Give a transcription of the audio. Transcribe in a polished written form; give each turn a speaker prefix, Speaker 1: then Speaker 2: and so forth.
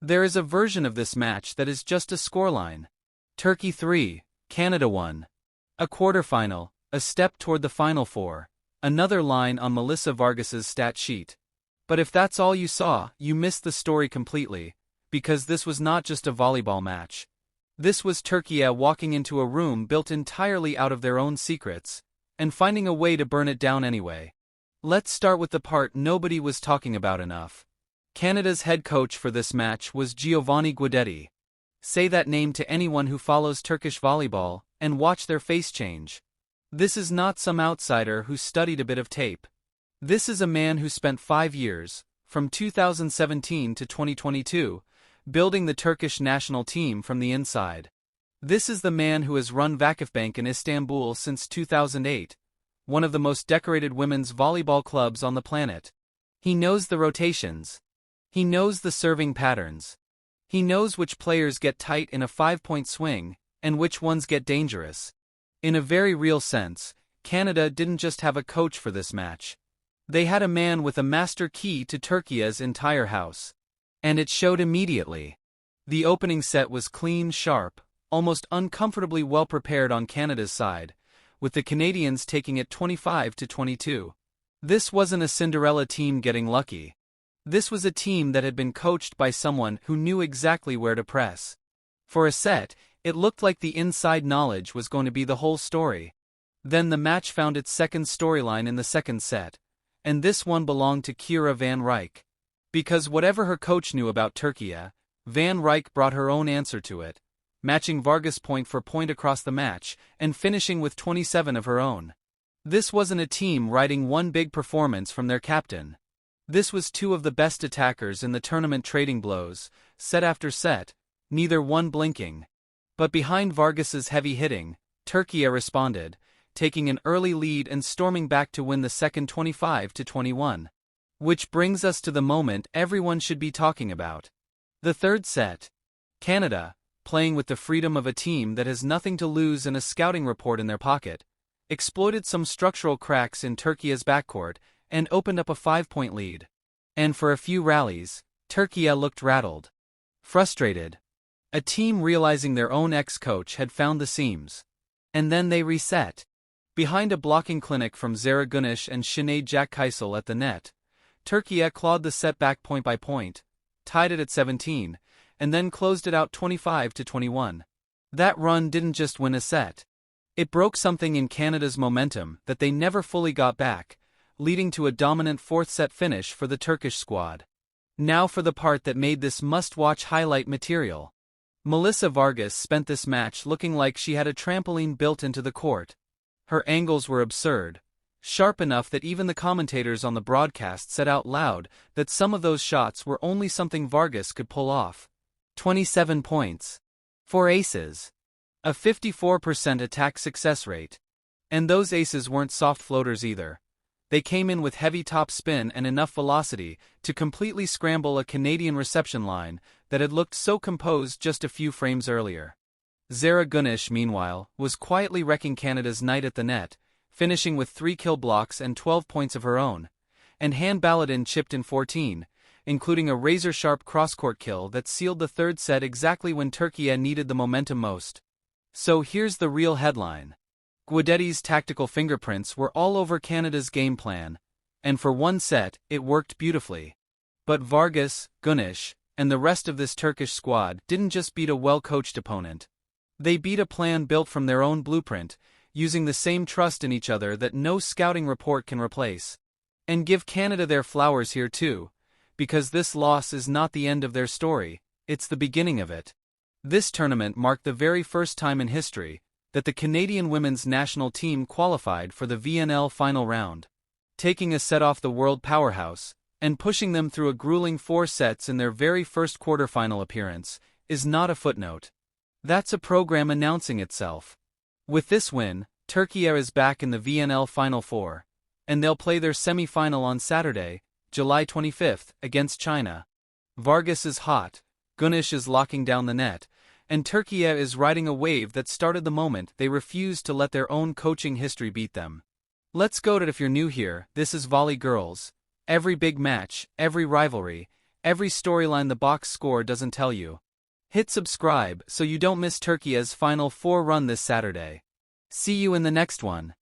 Speaker 1: There is a version of this match that is just a scoreline. Turkey 3, Canada 1. A quarterfinal, a step toward the Final Four. Another line on Melissa Vargas's stat sheet. But if that's all you saw, you missed the story completely, because this was not just a volleyball match. This was Türkiye walking into a room built entirely out of their own secrets, and finding a way to burn it down anyway. Let's start with the part nobody was talking about enough. Canada's head coach for this match was Giovanni Guidetti. Say that name to anyone who follows Turkish volleyball, and watch their face change. This is not some outsider who studied a bit of tape. This is a man who spent 5 years, from 2017 to 2022, building the Turkish national team from the inside. This is the man who has run VakıfBank in Istanbul since 2008, one of the most decorated women's volleyball clubs on the planet. He knows the rotations. He knows the serving patterns. He knows which players get tight in a 5-point swing, and which ones get dangerous. In a very real sense, Canada didn't just have a coach for this match. They had a man with a master key to Türkiye's entire house. And it showed immediately. The opening set was clean, sharp, almost uncomfortably well prepared on Canada's side, with the Canadians taking it 25-22. This wasn't a Cinderella team getting lucky. This was a team that had been coached by someone who knew exactly where to press. For a set, it looked like the inside knowledge was going to be the whole story. Then the match found its second storyline in the second set, and this one belonged to Kiera Van Ryk. Because whatever her coach knew about Türkiye, Van Ryk brought her own answer to it, matching Vargas point for point across the match, and finishing with 27 of her own. This wasn't a team riding one big performance from their captain. This was two of the best attackers in the tournament trading blows, set after set, neither one blinking. But behind Vargas's heavy hitting, Türkiye responded, taking an early lead and storming back to win the second 25-21. Which brings us to the moment everyone should be talking about. The third set. Canada, playing with the freedom of a team that has nothing to lose and a scouting report in their pocket, exploited some structural cracks in Türkiye's backcourt and opened up a 5-point lead. And for a few rallies, Türkiye looked rattled. Frustrated. A team realizing their own ex-coach had found the seams. And then they reset. Behind a blocking clinic from Zehra Güneş and Sinead Jakkaysel at the net, Türkiye clawed the set back point by point, tied it at 17, and then closed it out 25-21. That run didn't just win a set. It broke something in Canada's momentum that they never fully got back, leading to a dominant fourth-set finish for the Turkish squad. Now for the part that made this must-watch highlight material. Melissa Vargas spent this match looking like she had a trampoline built into the court. Her angles were absurd. Sharp enough that even the commentators on the broadcast said out loud that some of those shots were only something Vargas could pull off. 27 points. 4 aces. A 54% attack success rate. And those aces weren't soft floaters either. They came in with heavy top spin and enough velocity to completely scramble a Canadian reception line that had looked so composed just a few frames earlier. Zehra Güneş, meanwhile, was quietly wrecking Canada's night at the net, finishing with 3 kill blocks and 12 points of her own, and Han Baladin chipped in 14, including a razor-sharp cross-court kill that sealed the third set exactly when Türkiye needed the momentum most. So here's the real headline. Guidetti's tactical fingerprints were all over Canada's game plan, and for one set, it worked beautifully. But Vargas, Güneş, and the rest of this Turkish squad didn't just beat a well-coached opponent. They beat a plan built from their own blueprint, using the same trust in each other that no scouting report can replace. And give Canada their flowers here too, because this loss is not the end of their story, it's the beginning of it. This tournament marked the very first time in history that the Canadian women's national team qualified for the VNL final round, taking a set off the world powerhouse, and pushing them through a grueling 4 sets in their very first quarterfinal appearance, is not a footnote. That's a program announcing itself. With this win, Türkiye is back in the VNL Final Four, and they'll play their semi-final on Saturday, July 25th, against China. Vargas is hot, Güneş is locking down the net, and Türkiye is riding a wave that started the moment they refused to let their own coaching history beat them. Let's go to it. If you're new here, this is Volley Girls. Every big match, every rivalry, Every storyline the box score doesn't tell you. Hit subscribe so you don't miss Turkey's Final Four run this Saturday. See you in the next one.